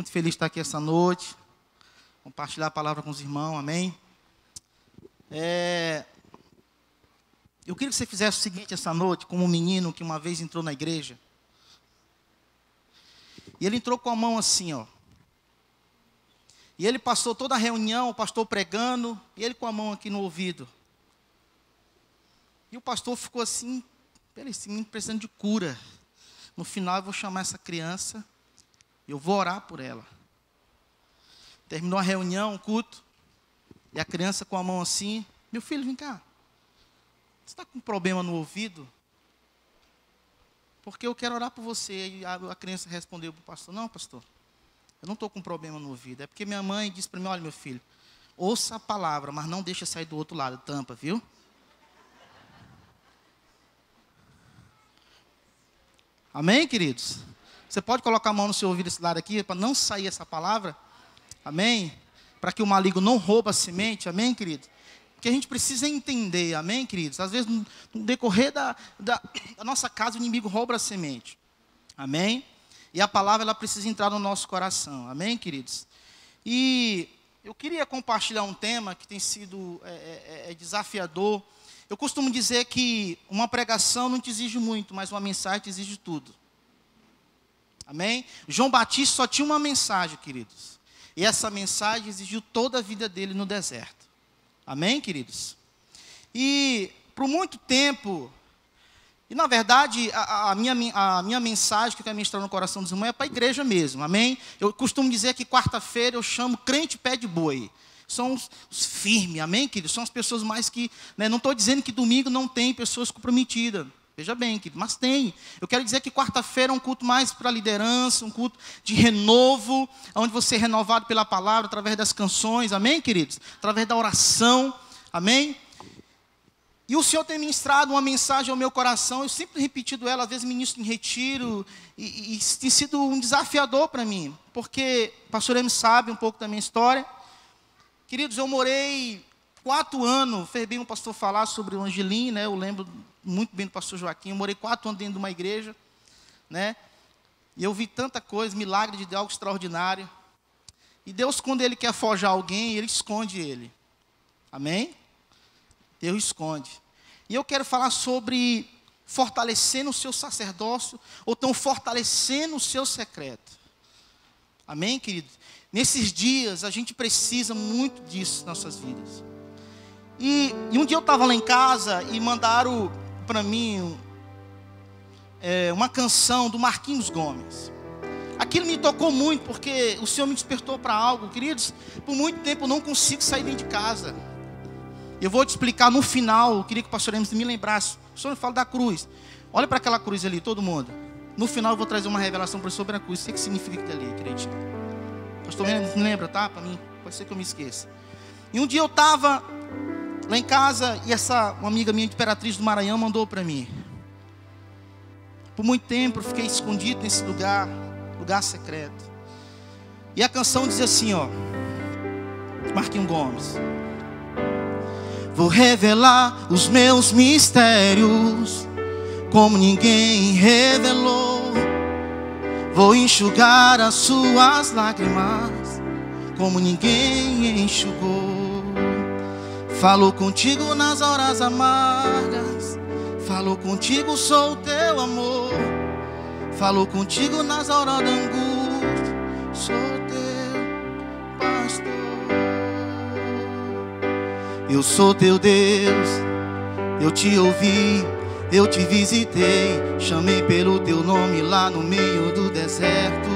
muito feliz de estar aqui essa noite, compartilhar a palavra com os irmãos, amém? Eu queria que você fizesse o seguinte essa noite, como um menino que uma vez entrou na igreja. E ele entrou com a mão assim, ó. E ele passou toda a reunião, o pastor pregando, e ele com a mão aqui no ouvido. E o pastor ficou assim, esse menino precisando de cura. No final eu vou chamar essa criança, eu vou orar por ela. Terminou a reunião, o culto, e a criança com a mão assim, meu filho, vem cá. Você está com um problema no ouvido? Porque eu quero orar por você. E a criança respondeu para o pastor, não, pastor, eu não estou com um problema no ouvido. É porque minha mãe disse para mim, olha, meu filho, ouça a palavra, mas não deixa sair do outro lado, tampa, viu? Amém, queridos? Você pode colocar a mão no seu ouvido desse lado aqui, para não sair essa palavra? Amém? Para que o maligno não rouba a semente, amém, querido? Porque a gente precisa entender, amém, queridos? Às vezes, no decorrer da nossa casa, o inimigo rouba a semente. Amém? E a palavra, ela precisa entrar no nosso coração. Amém, queridos? E eu queria compartilhar um tema que tem sido desafiador. Eu costumo dizer que uma pregação não te exige muito, mas uma mensagem te exige tudo. Amém? João Batista só tinha uma mensagem, queridos. E essa mensagem exigiu toda a vida dele no deserto. Amém, queridos? E por muito tempo, e na verdade a minha mensagem que eu quero ministrar no coração dos irmãos é para a igreja mesmo, amém? Eu costumo dizer que quarta-feira eu chamo crente pé de boi. São os firmes, amém, queridos? São as pessoas mais que, né, não estou dizendo que domingo não tem pessoas comprometidas. Veja bem, querido, mas tem. Eu quero dizer que quarta-feira é um culto mais para a liderança, um culto de renovo, onde você é renovado pela palavra, através das canções, amém, queridos? Através da oração, amém? E o Senhor tem ministrado uma mensagem ao meu coração, eu sempre tenho repetido ela, às vezes ministro em retiro, e tem sido um desafiador para mim, porque o pastor Emi sabe um pouco da minha história. Queridos, eu morei 4 anos, fez bem o pastor falar sobre o Angelim, né? Eu lembro muito bem do pastor Joaquim, eu morei 4 anos dentro de uma igreja, né? E eu vi tanta coisa, milagre de Deus, algo extraordinário. E Deus, quando Ele quer forjar alguém, Ele esconde ele. Amém? Deus esconde. E eu quero falar sobre fortalecendo o seu sacerdócio, ou então fortalecendo o seu secreto. Amém, querido? Nesses dias, a gente precisa muito disso nas nossas vidas. E um dia eu estava lá em casa e mandaram para mim uma canção do Marquinhos Gomes. Aquilo me tocou muito, porque o Senhor me despertou para algo. Queridos, por muito tempo eu não consigo sair dentro de casa. Eu vou te explicar no final, eu queria que o pastor Emerson me lembrasse. O senhor fala da cruz. Olha para aquela cruz ali, todo mundo. No final eu vou trazer uma revelação para sobre a cruz. O que significa aquilo ali, querido? Pastor Emerson me lembra, tá? Para mim, pode ser que eu me esqueça. E um dia eu estava lá em casa e uma amiga minha, Imperatriz do Maranhão, mandou para mim. Por muito tempo eu fiquei escondido nesse lugar secreto. E a canção diz assim, ó, Marquinhos Gomes: vou revelar os meus mistérios como ninguém revelou. Vou enxugar as suas lágrimas como ninguém enxugou. Falou contigo nas horas amargas, falou contigo, sou o teu amor. Falou contigo nas horas da angústia, sou teu pastor. Eu sou teu Deus, eu te ouvi, eu te visitei, chamei pelo teu nome lá no meio do deserto,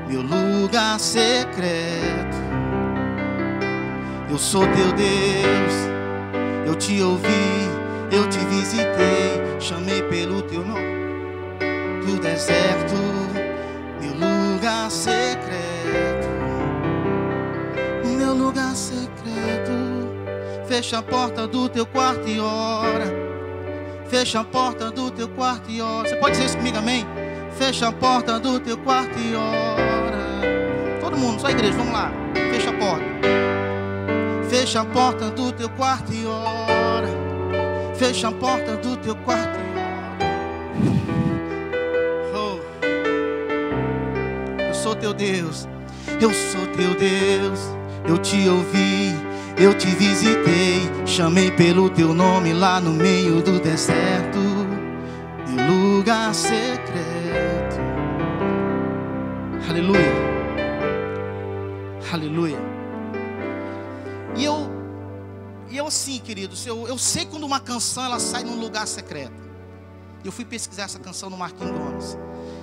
meu lugar secreto. Eu sou teu Deus, eu te ouvi, eu te visitei, chamei pelo teu nome do deserto, meu lugar secreto, meu lugar secreto. Fecha a porta do teu quarto e ora. Fecha a porta do teu quarto e ora. Você pode dizer isso comigo, amém? Fecha a porta do teu quarto e ora. Todo mundo, só a igreja, vamos lá. Fecha a porta. Fecha a porta do teu quarto e ora. Fecha a porta do teu quarto e ora. Oh. Eu sou teu Deus. Eu sou teu Deus, eu te ouvi, eu te visitei, chamei pelo teu nome lá no meio do deserto, em lugar secreto. Aleluia, aleluia. E eu assim, queridos, eu sei quando uma canção ela sai num lugar secreto. Eu fui pesquisar essa canção no Marquinhos Gomes.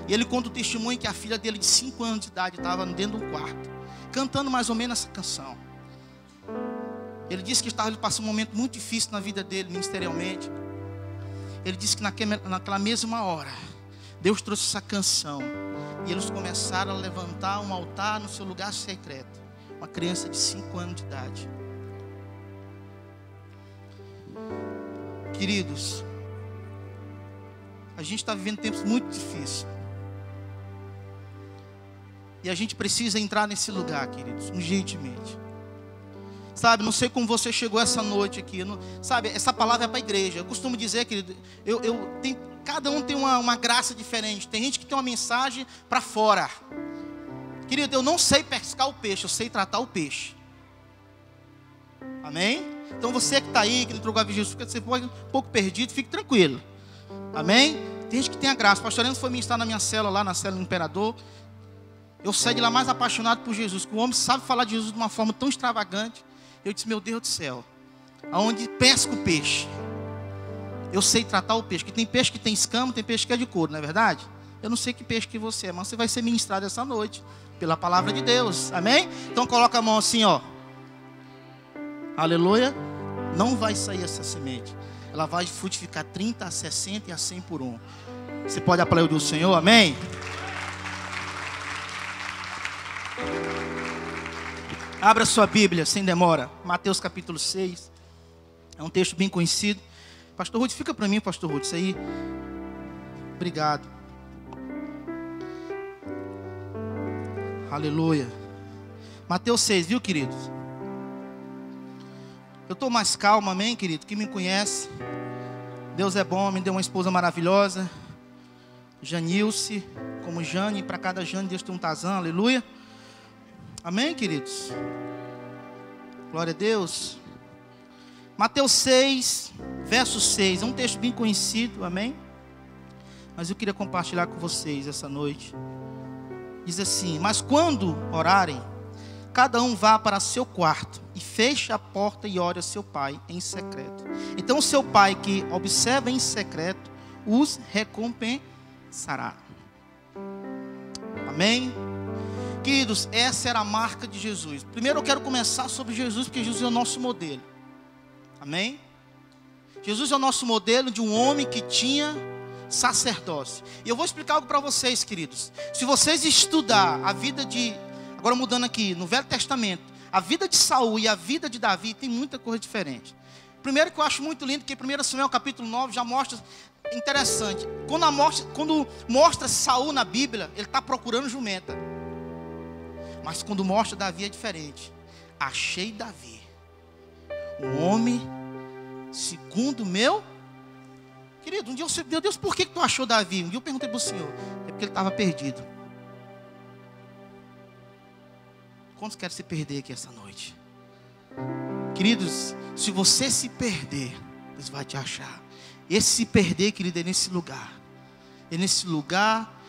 E ele conta o testemunho que a filha dele de 5 anos de idade estava dentro de um quarto, cantando mais ou menos essa canção. Ele disse que ele passou um momento muito difícil na vida dele, ministerialmente. Ele disse que naquela mesma hora, Deus trouxe essa canção. E eles começaram a levantar um altar no seu lugar secreto. Uma criança de 5 anos de idade. Queridos, a gente está vivendo tempos muito difíceis. E a gente precisa entrar nesse lugar, queridos, urgentemente. Sabe, não sei como você chegou essa noite aqui. Sabe, essa palavra é para a igreja. Eu costumo dizer, querido, cada um tem uma graça diferente. Tem gente que tem uma mensagem para fora. Querido, eu não sei pescar o peixe, eu sei tratar o peixe. Amém? Então você que está aí, que entrou com a Jesus, você foi um pouco perdido, fique tranquilo. Amém? Tem gente que tem a graça. O pastor Leandro foi ministrar na minha célula, lá na célula do Imperador. Eu saí de lá mais apaixonado por Jesus. Que o homem sabe falar de Jesus de uma forma tão extravagante. Eu disse, meu Deus do céu, aonde pesca o peixe, eu sei tratar o peixe. Porque tem peixe que tem escama, tem peixe que é de couro, não é verdade? Eu não sei que peixe que você é, mas você vai ser ministrado essa noite pela palavra de Deus. Amém? Então coloca a mão assim, ó. Aleluia. Não vai sair essa semente. Ela vai frutificar 30, a 60 e a 100 por 1. Você pode aplaudir o Senhor, amém? Abra sua Bíblia, sem demora. Mateus capítulo 6. É um texto bem conhecido. Pastor Ruth, fica para mim, Pastor Ruth, isso aí. Obrigado. Aleluia. Mateus 6, viu, queridos? Eu estou mais calmo, amém, querido? Quem me conhece, Deus é bom, me deu uma esposa maravilhosa, Janilce, como Jane, para cada Jane Deus tem um Tazan, aleluia. Amém, queridos? Glória a Deus. Mateus 6, verso 6, é um texto bem conhecido, amém? Mas eu queria compartilhar com vocês essa noite. Diz assim, mas quando orarem, cada um vá para seu quarto e feche a porta e ore a seu pai em secreto. Então o seu pai que observa em secreto os recompensará. Amém? Queridos, essa era a marca de Jesus. Primeiro eu quero começar sobre Jesus, porque Jesus é o nosso modelo. Amém? Jesus é o nosso modelo de um homem que tinha sacerdócio. E eu vou explicar algo para vocês, queridos. Se vocês estudar a vida de... Agora mudando aqui, no Velho Testamento, a vida de Saul e a vida de Davi tem muita coisa diferente. Primeiro que eu acho muito lindo, que 1 Samuel capítulo 9 já mostra, interessante. Quando mostra Saul na Bíblia, ele está procurando jumenta. Mas quando mostra Davi é diferente. Achei Davi, um homem segundo meu. Querido, um dia eu meu Deus, por que tu achou Davi? Um dia eu perguntei para o Senhor. É porque ele estava perdido. Quantos querem se perder aqui essa noite? Queridos, se você se perder, Deus vai te achar. Esse se perder, querido, é nesse lugar. É nesse lugar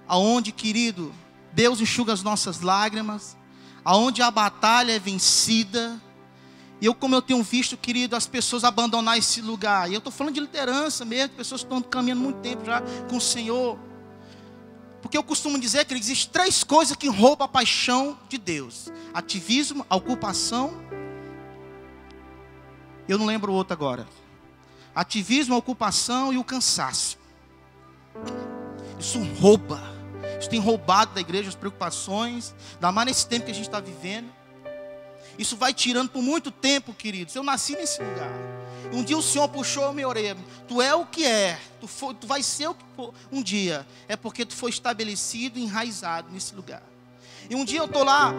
aonde, querido, Deus enxuga as nossas lágrimas, aonde a batalha é vencida. E como eu tenho visto, querido, as pessoas abandonar esse lugar. E eu estou falando de liderança mesmo, pessoas que estão caminhando muito tempo já com o Senhor. Porque eu costumo dizer que existem 3 coisas que roubam a paixão de Deus: ativismo, a ocupação. Eu não lembro o outro agora. Ativismo, a ocupação e o cansaço. Isso rouba. Isso tem roubado da igreja as preocupações, ainda mais nesse tempo que a gente está vivendo. Isso vai tirando por muito tempo, queridos. Eu nasci nesse lugar. Um dia o Senhor puxou a minha orelha. Tu é o que é. Tu vai ser o que for um dia. É porque tu foi estabelecido, enraizado nesse lugar. E um dia eu estou lá.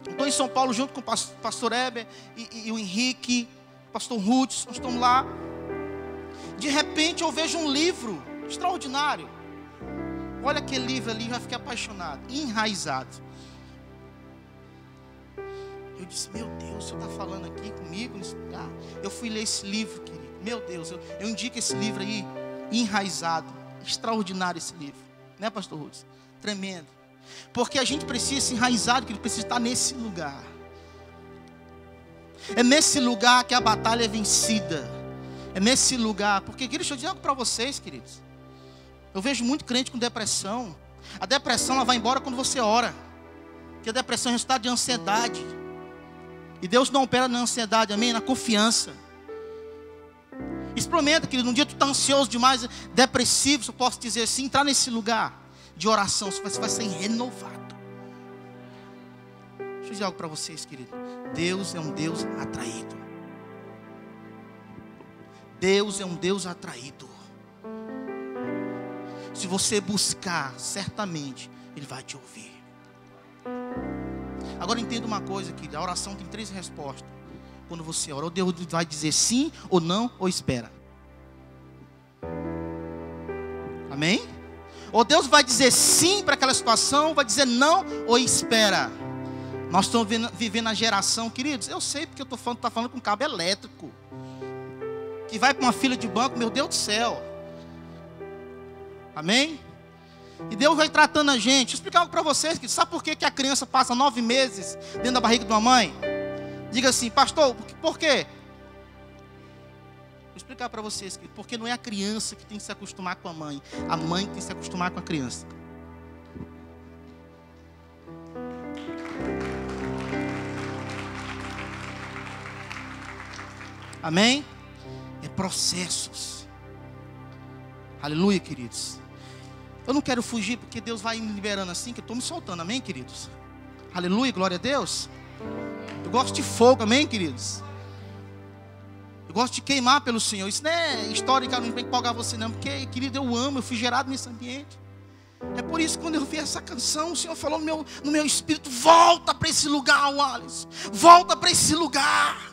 Estou em São Paulo junto com o pastor Heber e o Henrique, pastor Ruth. Nós estamos lá. De repente eu vejo um livro extraordinário. Olha aquele livro ali, vai ficar apaixonado. Enraizado. Eu disse, meu Deus, o Senhor está falando aqui comigo? Eu fui ler esse livro, querido. Meu Deus, eu indico esse livro aí, Enraizado. Extraordinário esse livro. Né, pastor Rudes? Tremendo. Porque a gente precisa se enraizar, que ele precisa estar nesse lugar. É nesse lugar que a batalha é vencida. É nesse lugar. Porque, queridos, deixa eu dizer algo para vocês, queridos. Eu vejo muito crente com depressão. A depressão ela vai embora quando você ora. Porque a depressão é resultado de ansiedade. E Deus não opera na ansiedade, amém? Na confiança. Experimenta, querido, um dia tu está ansioso demais, depressivo, se eu posso dizer assim, entrar nesse lugar de oração, você vai ser renovado. Deixa eu dizer algo para vocês, querido. Deus é um Deus atraído. Deus é um Deus atraído. Se você buscar, certamente Ele vai te ouvir. Agora entenda uma coisa, querido. A oração tem 3 respostas. Quando você ora, ou Deus vai dizer sim, ou não, ou espera. Amém? Ou Deus vai dizer sim para aquela situação, vai dizer não, ou espera. Nós estamos vivendo a geração, queridos. Eu sei porque eu estou falando com cabo elétrico. Que vai para uma fila de banco, meu Deus do céu. Amém? E Deus vai tratando a gente. Deixa eu explicar algo para vocês. Sabe por que a criança passa 9 meses dentro da barriga de uma mãe? Diga assim, pastor, por quê? Vou explicar para vocês. Porque não é a criança que tem que se acostumar com a mãe. A mãe tem que se acostumar com a criança. Amém? É processos. Aleluia, queridos. Eu não quero fugir porque Deus vai me liberando assim, que eu estou me soltando, amém, queridos? Aleluia, glória a Deus. Eu gosto de fogo, amém, queridos? Eu gosto de queimar pelo Senhor. Isso não é história que eu não tenho que empolgar você não, porque, querido, eu amo, eu fui gerado nesse ambiente. É por isso que quando eu vi essa canção, o Senhor falou no meu espírito, volta para esse lugar, Wallace. Volta para esse lugar.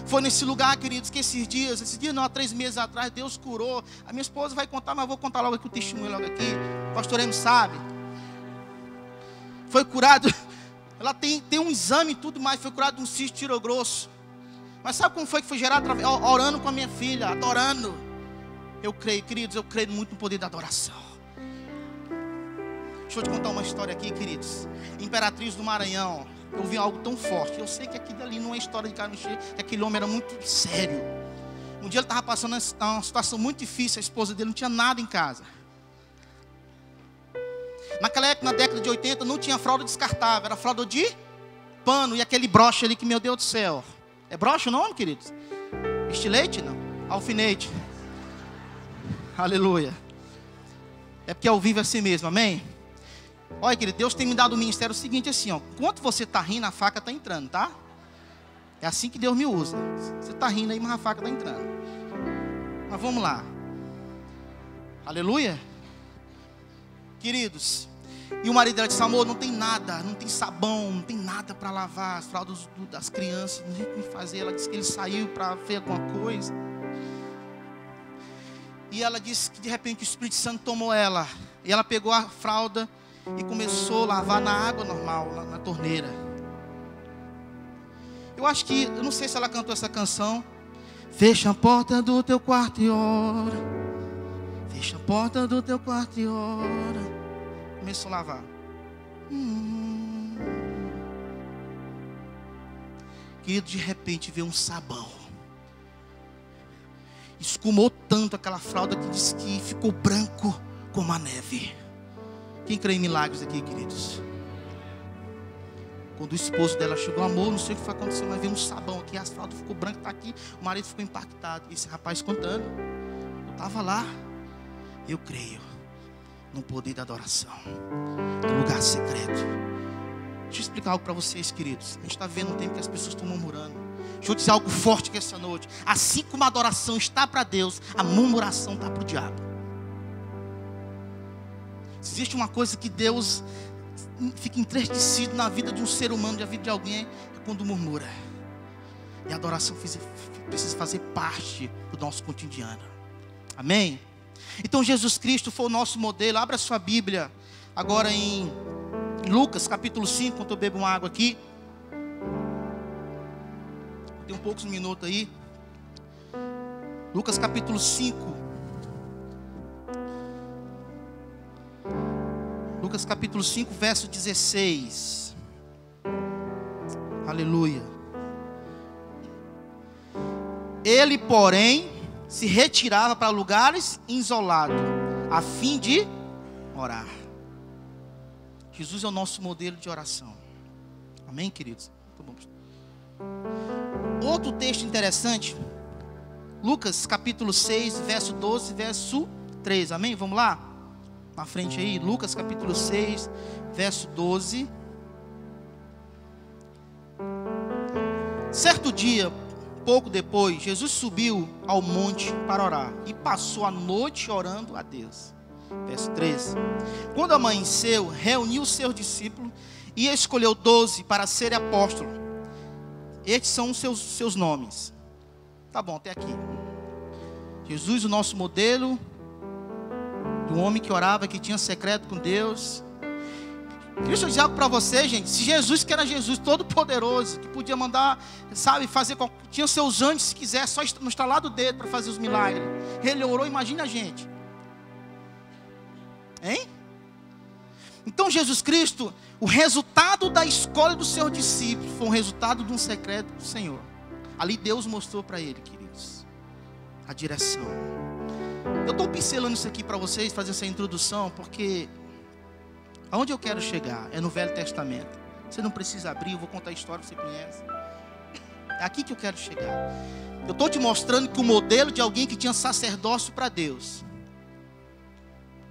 Foi nesse lugar, queridos, que esses dias não, há 3 meses atrás, Deus curou. A minha esposa vai contar, mas eu vou contar logo aqui o testemunho logo aqui. O pastor Emo sabe. Foi curado. Ela tem um exame e tudo mais. Foi curado de um cisto tirogrosso. Mas sabe como foi que foi gerado? Orando com a minha filha, adorando. Eu creio, queridos, eu creio muito no poder da adoração. Deixa eu te contar uma história aqui, queridos. Imperatriz do Maranhão. Eu vi algo tão forte. Eu sei que aquilo ali não é história de carne cheia, que aquele homem era muito sério. Um dia ele estava passando uma situação muito difícil. A esposa dele não tinha nada em casa. Naquela época, na década de 80, não tinha fralda descartável. Era fralda de pano. E aquele broche ali que, meu Deus do céu. É broche o nome, queridos? Estilete? Não. Alfinete. Aleluia. É porque ao vivo é assim mesmo, amém? Olha, querido, Deus tem me dado o ministério seguinte assim, ó. Enquanto você está rindo, a faca está entrando, tá? É assim que Deus me usa. Você está rindo aí, mas a faca está entrando. Mas vamos lá. Aleluia. Queridos, e o marido dela disse, amor, não tem nada, não tem sabão, não tem nada para lavar as fraldas das crianças, não tem o que fazer. Ela disse que ele saiu para ver alguma coisa. E ela disse que de repente o Espírito Santo tomou ela. E ela pegou a fralda e começou a lavar na água normal, na torneira. Eu não sei se ela cantou essa canção. Fecha a porta do teu quarto e ora. Fecha a porta do teu quarto e ora. Começou a lavar. Querido, de repente veio um sabão. Escumou tanto aquela fralda que disse que ficou branco como a neve. Quem crê em milagres aqui, queridos? Quando o esposo dela chegou, amor, não sei o que foi acontecer, mas veio um sabão aqui, as fraldas ficou branco, está aqui. O marido ficou impactado. E esse rapaz contando, eu estava lá. Eu creio no poder da adoração, no lugar secreto. Deixa eu explicar algo para vocês, queridos. A gente está vendo um tempo que as pessoas estão murmurando. Deixa eu dizer algo forte que essa noite. Assim como a adoração está para Deus, a murmuração está para o diabo. Se existe uma coisa que Deus fica entristecido na vida de um ser humano, na vida de alguém, é quando murmura. E a adoração precisa fazer parte do nosso cotidiano. Amém? Então Jesus Cristo foi o nosso modelo. Abra sua Bíblia agora em Lucas capítulo 5, enquanto eu bebo uma água aqui. Tem poucos minutos aí. Lucas capítulo 5. Lucas capítulo 5, verso 16. Aleluia. Ele, porém, se retirava para lugares isolados, a fim de orar. Jesus é o nosso modelo de oração. Amém, queridos? Tá bom. Outro texto interessante, Lucas capítulo 6, verso 12, verso 13. Amém? Vamos lá? Na frente aí, Lucas capítulo 6, verso 12. Certo dia, pouco depois, Jesus subiu ao monte para orar e passou a noite orando a Deus. Verso 13. Quando amanheceu, reuniu os seus discípulos e escolheu 12 para serem apóstolos. Estes são os seus nomes. Tá bom, até aqui. Jesus, o nosso modelo, do homem que orava, que tinha secreto com Deus. Deixa eu dizer algo para você, gente. Se Jesus, que era Jesus todo poderoso, que podia mandar, sabe, fazer, tinha seus anjos, se quiser, só no estalar do dedo para fazer os milagres. Ele orou, imagina a gente. Hein? Então Jesus Cristo, o resultado da escolha dos seus discípulos, foi um resultado de um secreto do Senhor. Ali Deus mostrou para ele, queridos, a direção. Eu estou pincelando isso aqui para vocês, fazer essa introdução, porque aonde eu quero chegar é no Velho Testamento. Você não precisa abrir, eu vou contar a história, você conhece. É aqui que eu quero chegar. Eu estou te mostrando que o modelo de alguém que tinha sacerdócio para Deus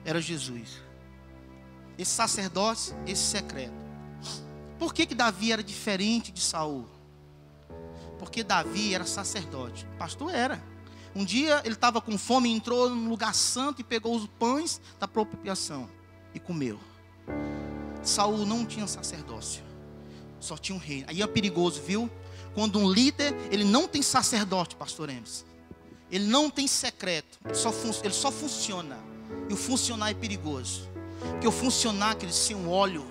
era Jesus. Esse sacerdócio, esse secreto. Por que Davi era diferente de Saul? Porque Davi era sacerdote. Pastor era. Um dia ele estava com fome, entrou no lugar santo e pegou os pães da propiciação e comeu. Saul não tinha sacerdócio, só tinha um rei. Aí é perigoso, viu? Quando um líder, ele não tem sacerdote, pastor Emes. Ele não tem secreto, ele só funciona. E o funcionar é perigoso. Porque o funcionar, querido, sem um óleo.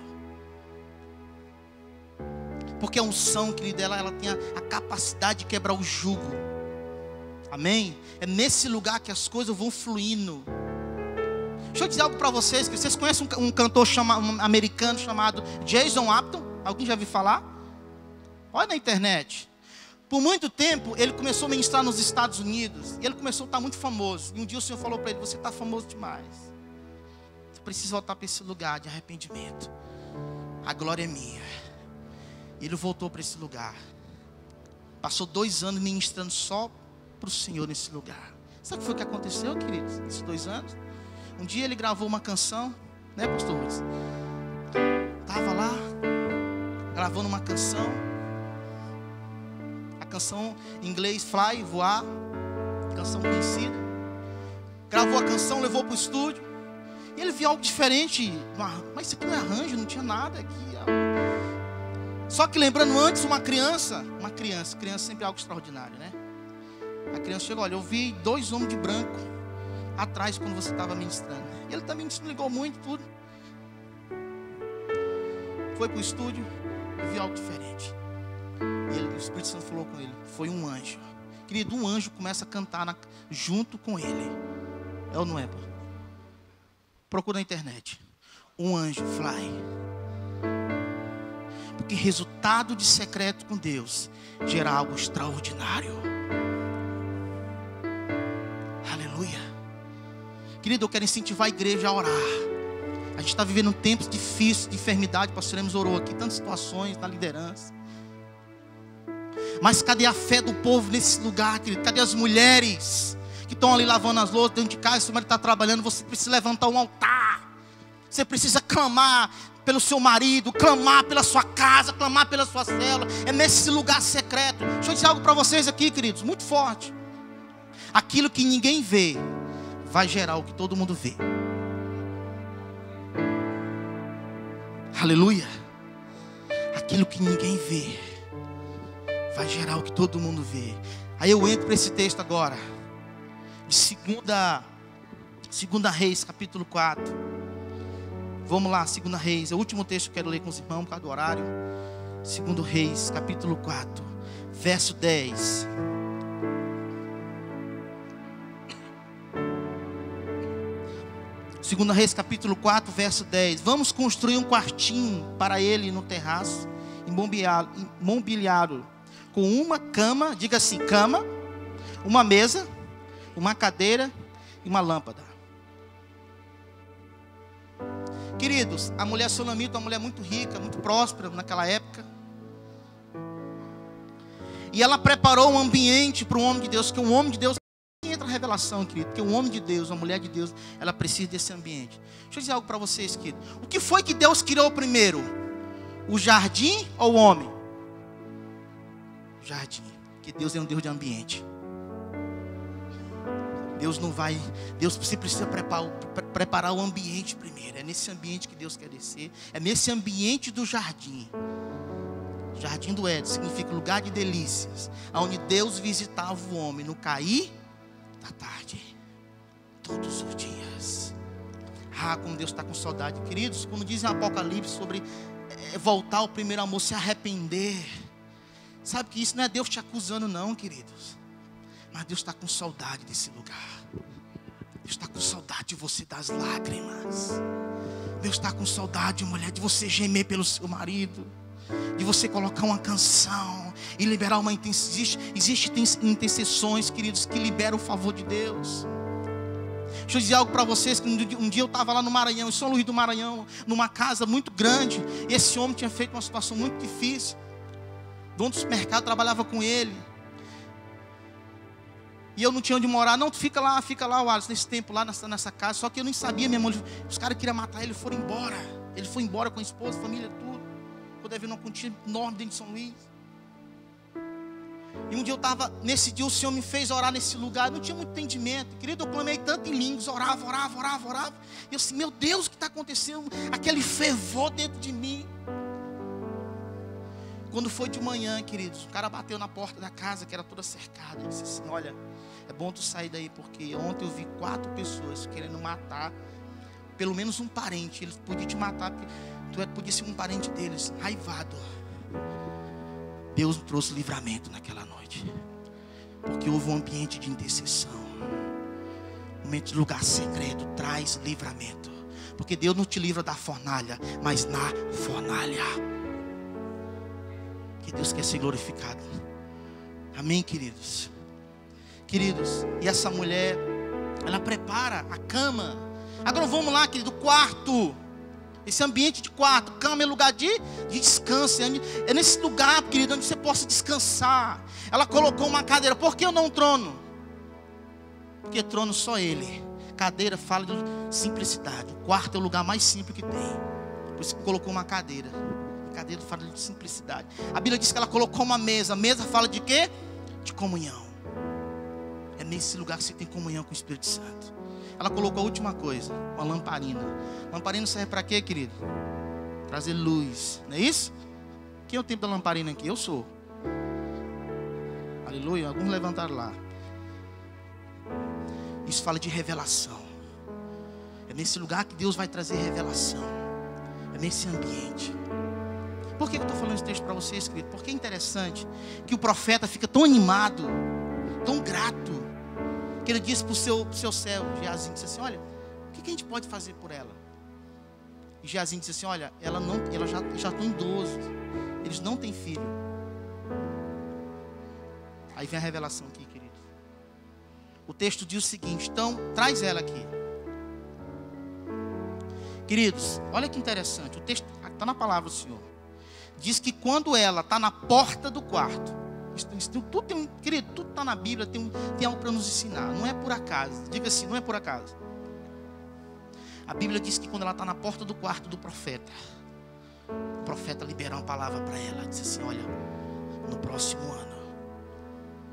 Porque a unção, querido, ela tem a capacidade de quebrar o jugo. Amém? É nesse lugar que as coisas vão fluindo. Deixa eu dizer algo para vocês. Vocês conhecem um cantor um americano chamado Jason Apton? Alguém já ouviu falar? Olha na internet. Por muito tempo ele começou a ministrar nos Estados Unidos. E ele começou a estar muito famoso. E um dia o Senhor falou para ele: você está famoso demais. Você precisa voltar para esse lugar de arrependimento. A glória é minha. E ele voltou para esse lugar. Passou 2 anos ministrando só para o Senhor nesse lugar. Sabe o que foi que aconteceu, queridos, nesses 2 anos? Um dia ele gravou uma canção, né, pastor Luiz? Estava lá, gravando uma canção. A canção em inglês, Fly, voar. Canção conhecida. Gravou a canção, levou para o estúdio. E ele viu algo diferente. Mas isso aqui não é arranjo, não tinha nada aqui. Só que lembrando antes, uma criança sempre é algo extraordinário, né? A criança chegou: olha, eu vi 2 homens de branco atrás quando você estava ministrando. E ele também se ligou muito, tudo. Foi para o estúdio e viu algo diferente. E o Espírito Santo falou com ele: foi um anjo. Querido, um anjo começa a cantar junto com ele. É ou não é? Procura na internet. Um anjo, fly. Porque resultado de secreto com Deus gera algo extraordinário. Aleluia. Querido, eu quero incentivar a igreja a orar. A gente está vivendo tempos difíceis de enfermidade. Pastor Emes orou aqui, tantas situações na liderança. Mas cadê a fé do povo nesse lugar, querido? Cadê as mulheres que estão ali lavando as louças dentro de casa? Seu marido está trabalhando, você precisa levantar um altar. Você precisa clamar pelo seu marido, clamar pela sua casa, clamar pela sua célula. É nesse lugar secreto. Deixa eu dizer algo para vocês aqui, queridos, muito forte. Aquilo que ninguém vê vai gerar o que todo mundo vê. Aleluia. Aquilo que ninguém vê vai gerar o que todo mundo vê. Aí eu entro para esse texto agora, de 2 Segunda Reis, capítulo 4. Vamos lá, Segunda Reis. É o último texto que eu quero ler com os irmãos por causa do horário. Segundo Reis, capítulo 4, verso 10. Segunda Reis, capítulo 4, verso 10. Vamos construir um quartinho para ele no terraço, imobiliário, com uma cama, diga assim, cama, uma mesa, uma cadeira e uma lâmpada. Queridos, a mulher sunamita é uma mulher muito rica, muito próspera naquela época. E ela preparou um ambiente para um homem de Deus, que um homem de Deus, entra a revelação, querido, que um homem de Deus, uma mulher de Deus, ela precisa desse ambiente. Deixa eu dizer algo para vocês, querido. O que foi que Deus criou primeiro? O jardim ou o homem? O jardim. Porque Deus é um Deus de ambiente. Você precisa preparar o ambiente primeiro. É nesse ambiente que Deus quer descer. É nesse ambiente do jardim. Jardim do Éden significa lugar de delícias, onde Deus visitava o homem no cair da tarde, todos os dias. Como Deus está com saudade, queridos. Quando dizem Apocalipse sobre voltar ao primeiro amor, se arrepender, sabe que isso não é Deus te acusando não, queridos, mas Deus está com saudade desse lugar. Deus está com saudade de você, das lágrimas. Deus está com saudade, mulher, de você gemer pelo seu marido, de você colocar uma canção e liberar uma intenção. Existem intercessões, queridos, que liberam o favor de Deus. Deixa eu dizer algo para vocês, que um dia eu estava lá no Maranhão, em São Luís do Maranhão, numa casa muito grande, e esse homem tinha feito uma situação muito difícil. Dono do supermercado trabalhava com ele, e eu não tinha onde morar. Não, fica lá, Wallace, nesse tempo lá nessa casa. Só que eu nem sabia, meu irmão, os caras queriam matar ele, foram embora. Ele foi embora com a esposa, a família, tudo. Deve vir uma quantia enorme dentro de São Luís. E um dia eu estava, nesse dia o Senhor me fez orar nesse lugar. Eu não tinha muito entendimento, querido. Eu clamei tanto em línguas, orava. E eu assim, meu Deus, o que está acontecendo? Aquele fervor dentro de mim. Quando foi de manhã, queridos, o cara bateu na porta da casa, que era toda cercada. Ele disse assim, olha, é bom tu sair daí, porque ontem eu vi 4 pessoas querendo matar pelo menos um parente. Eles podiam te matar, porque tu podia ser um parente deles, raivado. Deus trouxe livramento naquela noite, porque houve um ambiente de intercessão. Um ambiente de lugar secreto traz livramento, porque Deus não te livra da fornalha, mas na fornalha. Que Deus quer ser glorificado. Amém, queridos? Queridos, e essa mulher, ela prepara a cama. Agora vamos lá, querido, quarto. Esse ambiente de quarto, cama é lugar de descanso. É nesse lugar, querido, onde você possa descansar. Ela colocou uma cadeira. Por que não um trono? Porque trono só ele. Cadeira fala de simplicidade. O quarto é o lugar mais simples que tem. Por isso que colocou uma cadeira. Cadeira fala de simplicidade. A Bíblia diz que ela colocou uma mesa. A mesa fala de quê? De comunhão. É nesse lugar que você tem comunhão com o Espírito Santo. Ela colocou a última coisa, uma lamparina. Lamparina serve para quê, querido? Trazer luz, não é isso? Quem é o tempo da lamparina aqui? Eu sou. Aleluia, alguns levantaram lá. Isso fala de revelação. É nesse lugar que Deus vai trazer revelação. É nesse ambiente. Por que eu estou falando esse texto para vocês, querido? Porque é interessante que o profeta fica tão animado, tão grato, que ele disse para o seu servo, Geazi, disse assim, olha, o que a gente pode fazer por ela? E Geazi disse assim, olha, ela já estão idosos, eles não têm filho. Aí vem a revelação aqui, querido. O texto diz o seguinte, então, traz ela aqui. Queridos, olha que interessante, o texto está na palavra do Senhor. Diz que quando ela está na porta do quarto, tudo tem, querido, tudo está na Bíblia, tem algo para nos ensinar, não é por acaso, diga assim, não é por acaso. A Bíblia diz que quando ela está na porta do quarto do profeta, o profeta libera uma palavra para ela, diz assim, olha, no próximo ano,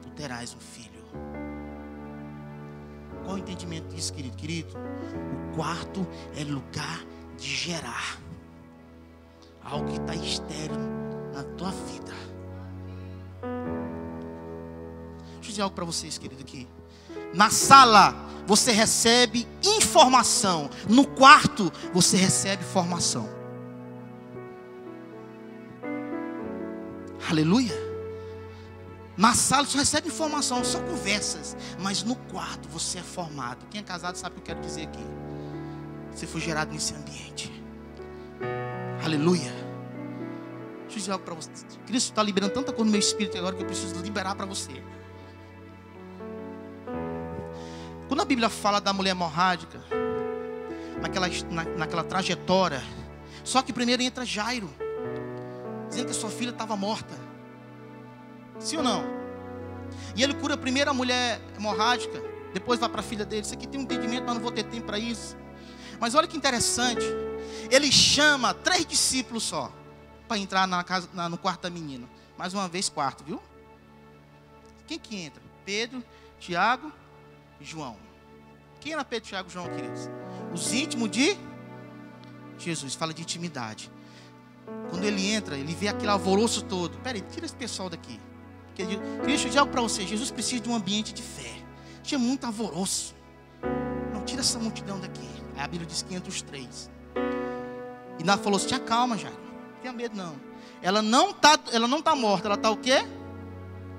tu terás um filho. Qual o entendimento disso, querido? Querido, o quarto é lugar de gerar algo que está estéril na tua vida. Deixa eu dizer algo para vocês, querido, aqui. Na sala, você recebe informação. No quarto, você recebe formação. Aleluia. Na sala, você recebe informação, só conversas. Mas no quarto, você é formado. Quem é casado sabe o que eu quero dizer aqui. Você foi gerado nesse ambiente. Aleluia. Deixa eu dizer algo para você. Cristo está liberando tanta coisa no meu espírito agora que eu preciso liberar para você. Quando a Bíblia fala da mulher hemorrágica, naquela trajetória, só que primeiro entra Jairo, dizendo que a sua filha estava morta. Sim ou não? E ele cura primeiro a mulher hemorrágica, depois vai para a filha dele. Isso aqui tem um entendimento, mas não vou ter tempo para isso. Mas olha que interessante. Ele chama 3 discípulos só para entrar no quarto da menina. Mais uma vez, quarto, viu? Quem que entra? Pedro, Tiago e João. Quem era Pedro, Tiago e João, queridos? Os íntimos de Jesus. Fala de intimidade. Quando ele entra, ele vê aquele alvoroço todo. Peraí, tira esse pessoal daqui. Deixa eu dizer algo para você. Jesus precisa de um ambiente de fé. Tinha muito alvoroço. Não, tira essa multidão daqui. Aí a Bíblia diz que entra os 3. E ela falou assim: tinha calma, Jairo. Não tenha medo não. Ela não tá morta. Ela está o quê?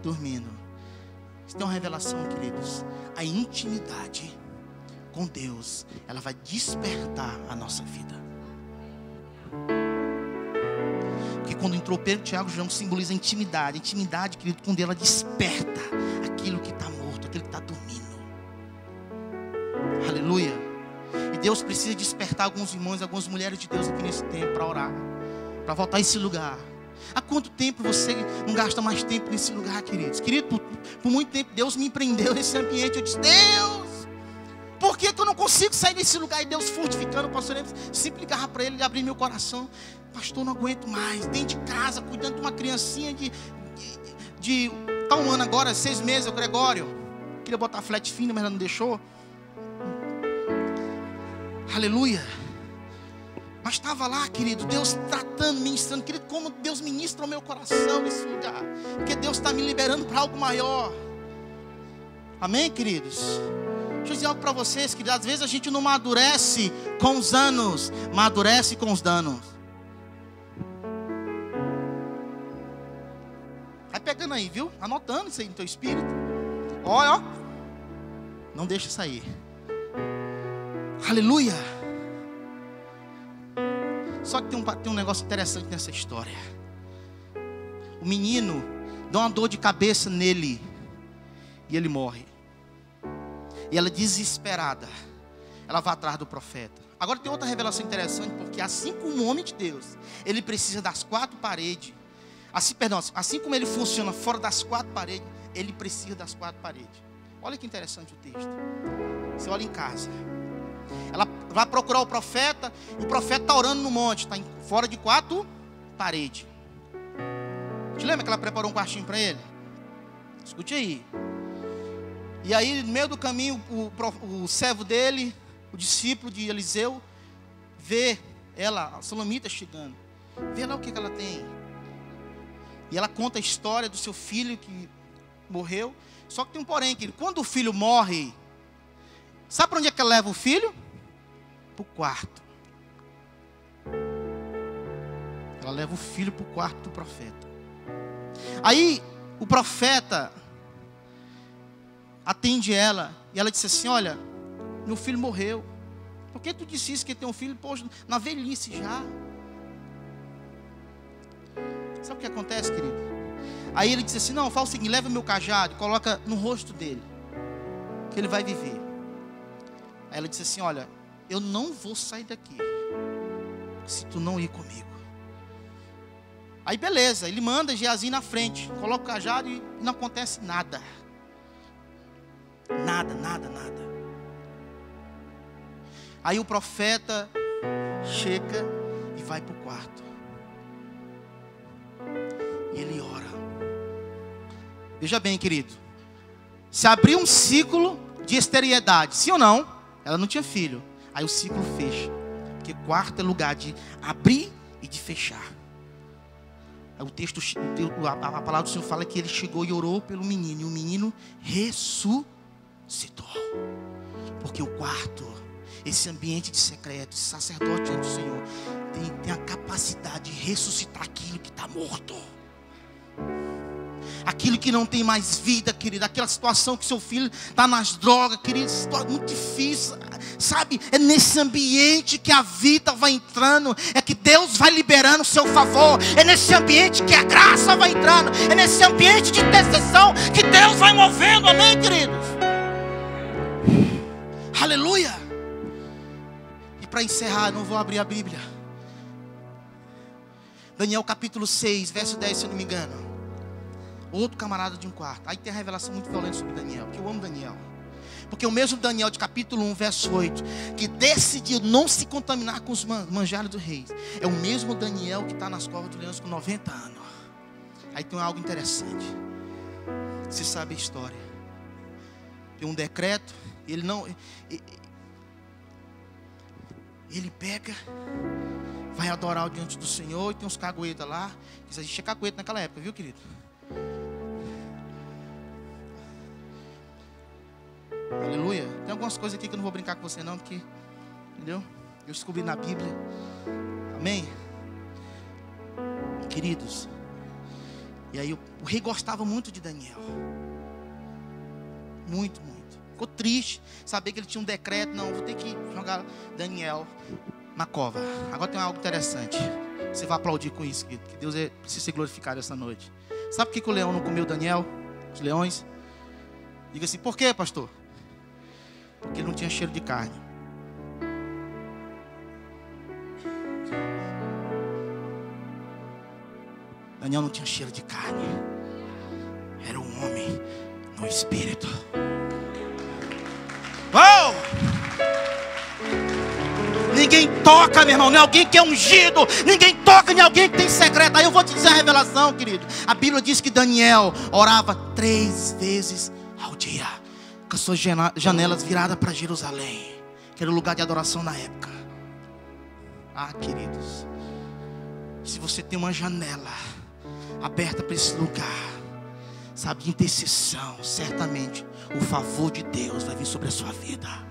Dormindo. Isso tem uma revelação, queridos. A intimidade com Deus, ela vai despertar a nossa vida. Porque quando entrou Pedro, Tiago e João, simboliza a intimidade. A intimidade, querido, quando ela desperta aquilo que está morto, aquilo que está dormindo. Aleluia. E Deus precisa despertar alguns irmãos, algumas mulheres de Deus aqui nesse tempo para orar, para voltar a esse lugar. Há quanto tempo você não gasta mais tempo nesse lugar, queridos? Querido, por muito tempo Deus me prendeu nesse ambiente. Eu disse: Deus, por que eu não consigo sair desse lugar? E Deus fortificando o pastor, sempre ligava para ele, abrir meu coração. Pastor, não aguento mais, dentro de casa, cuidando de uma criancinha de tá um ano agora, 6 meses, o Gregório. Queria botar flat fina, mas ela não deixou. Aleluia. Mas estava lá, querido, Deus tratando, ministrando. Querido, como Deus ministra o meu coração nesse lugar. Porque Deus está me liberando para algo maior. Amém, queridos? Deixa eu dizer algo para vocês, queridos. Às vezes a gente não amadurece com os anos, amadurece com os danos. Vai pegando aí, viu? Anotando isso aí no teu espírito. Olha, ó. Não deixa sair. Aleluia. Só que tem um negócio interessante nessa história. O menino dá uma dor de cabeça nele e ele morre. E ela, desesperada, ela vai atrás do profeta. Agora tem outra revelação interessante, porque assim como o homem de Deus, ele precisa das 4 paredes. Assim como ele funciona fora das 4 paredes, ele precisa das 4 paredes. Olha que interessante o texto. Você olha em casa. Ela vai procurar o profeta, e o profeta está orando no monte, está fora de 4 paredes. Te lembra que ela preparou um quartinho para ele? Escute aí. E aí, no meio do caminho, o servo dele, o discípulo de Eliseu, vê ela, a Sulamita, chegando. Vê lá o que ela tem. E ela conta a história do seu filho que morreu. Só que tem um porém, querido. Quando o filho morre, sabe para onde é que ela leva o filho? Para o quarto. Ela leva o filho para o quarto do profeta. Aí o profeta atende ela. E ela disse assim: olha, meu filho morreu. Por que tu disse isso, que tem um filho? Poxa, na velhice já. Sabe o que acontece, querido? Aí ele disse assim: não, fala o seguinte, leva meu cajado e coloca no rosto dele, que ele vai viver. Aí ela disse assim: olha, eu não vou sair daqui se tu não ir comigo. Aí beleza, ele manda Geazi na frente, coloca o cajado e não acontece nada. Nada. Aí o profeta chega e vai para o quarto. E ele ora. Veja bem, querido. Se abriu um ciclo de esterilidade, sim ou não? Ela não tinha filho. Aí o ciclo fecha. Porque quarto é lugar de abrir e de fechar. O texto, a palavra do Senhor fala que ele chegou e orou pelo menino. E o menino ressuscitou. capacitou. Porque o quarto, esse ambiente de secreto, esse sacerdote diante do Senhor, tem a capacidade de ressuscitar aquilo que está morto. Aquilo que não tem mais vida, querido. Aquela situação que seu filho está nas drogas, querido. Situação muito difícil, sabe? É nesse ambiente que a vida vai entrando. É que Deus vai liberando o seu favor. É nesse ambiente que a graça vai entrando. É nesse ambiente de intercessão que Deus vai movendo. Amém, queridos? Aleluia. E para encerrar, não vou abrir a Bíblia. Daniel capítulo 6, verso 10, se eu não me engano. Outro camarada de um quarto. Aí tem a revelação muito violenta sobre Daniel, porque eu amo Daniel. Porque o mesmo Daniel de capítulo 1, verso 8, que decidiu não se contaminar com os manjares do rei, é o mesmo Daniel que está nas covas dos leões com 90 anos. Aí tem algo interessante. Você sabe a história. Tem um decreto, ele não... Ele pega, vai adorar diante do Senhor, e tem uns caguetas lá. A gente tinha cagueta naquela época, viu, querido? Aleluia. Tem algumas coisas aqui que eu não vou brincar com você não, porque, entendeu? Eu descobri na Bíblia. Amém? Queridos. E aí o rei gostava muito de Daniel. Muito, muito. Ficou triste saber que ele tinha um decreto. Não, vou ter que jogar Daniel na cova. Agora tem algo interessante. Você vai aplaudir com isso, querido, que Deus precisa ser glorificado essa noite. Sabe por que o leão não comeu Daniel? Os leões? Diga assim, por quê, pastor? Porque ele não tinha cheiro de carne. Daniel não tinha cheiro de carne. Era um homem no espírito. Uou! Ninguém toca, meu irmão, nem alguém que é ungido. Ninguém toca, nem alguém que tem segredo. Aí eu vou te dizer a revelação, querido. A Bíblia diz que Daniel orava 3 vezes ao dia, com as suas janelas viradas para Jerusalém, que era o lugar de adoração na época. Ah, queridos, se você tem uma janela aberta para esse lugar, sabe, de intercessão, certamente o favor de Deus vai vir sobre a sua vida.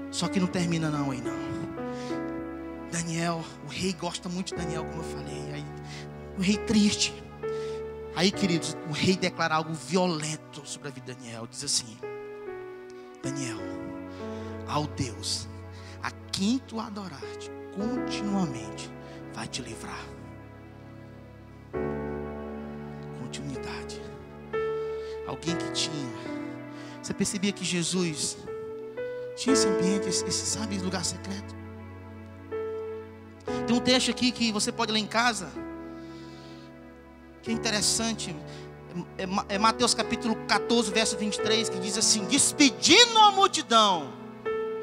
Só que não termina não aí não. Daniel, o rei gosta muito de Daniel, como eu falei. Aí, o rei triste. Aí, queridos, o rei declara algo violento sobre a vida de Daniel. Diz assim: Daniel, ao Deus a quem tu adoraste continuamente vai te livrar. Continuidade. Alguém que tinha. Você percebia que Jesus tinha esse ambiente, sabe, lugar secreto. Tem um texto aqui que você pode ler em casa, que é interessante. É Mateus capítulo 14, verso 23, que diz assim: despedindo a multidão,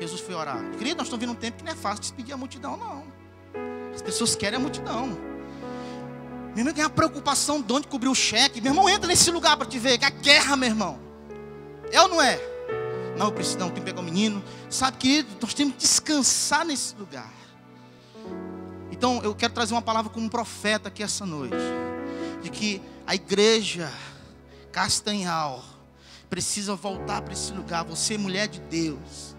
Jesus foi orar. Querido, nós estamos vivendo um tempo que não é fácil despedir a multidão, não. As pessoas querem a multidão. Meu irmão, tem a preocupação de onde cobrir o cheque. Meu irmão, entra nesse lugar para te ver, que é a guerra, meu irmão. É ou não é? Não, eu preciso, não, tem que pegar o menino. Sabe, querido, nós temos que descansar nesse lugar. Então, eu quero trazer uma palavra como profeta aqui essa noite. De que a igreja Castanhal precisa voltar para esse lugar. Você, mulher de Deus.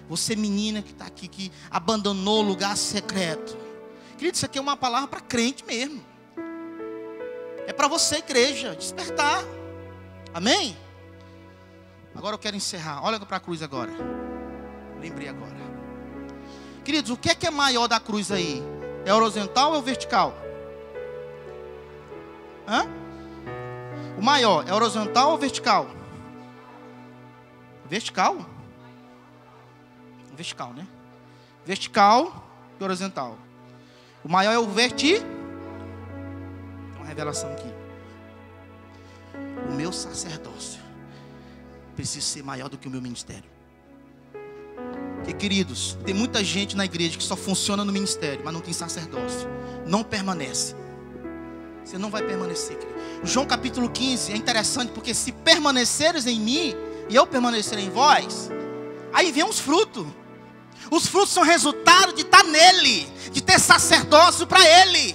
Você, menina que está aqui, que abandonou o lugar secreto. Querido, isso aqui é uma palavra para crente mesmo. É para você, igreja, despertar. Amém? Agora eu quero encerrar. Olha para a cruz agora. Lembrei agora. Queridos, o que é maior da cruz aí? É horizontal ou vertical? Hã? O maior é horizontal ou vertical? Vertical? Vertical, né? Vertical e horizontal. O maior é o vertical. Uma revelação aqui. O meu sacerdócio precisa ser maior do que o meu ministério. Porque, queridos, tem muita gente na igreja que só funciona no ministério, mas não tem sacerdócio. Não permanece. Você não vai permanecer, querido. João capítulo 15 é interessante, porque se permaneceres em mim e eu permanecer em vós, aí vem os frutos. Os frutos são resultado de estar nele, de ter sacerdócio para ele.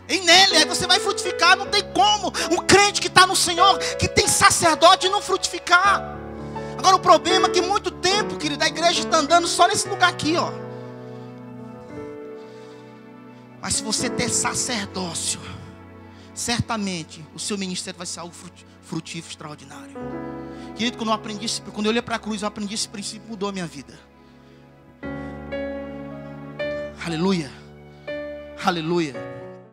Em nele, aí você vai frutificar. Não tem como um crente que está no Senhor, que tem sacerdote, não frutificar. Agora o problema é que muito tempo, querido, a igreja está andando só nesse lugar aqui, ó. Mas se você ter sacerdócio, certamente o seu ministério vai ser algo frutífero, extraordinário. Querido, quando eu olhei para a cruz, eu aprendi esse princípio, mudou a minha vida. Aleluia. Aleluia.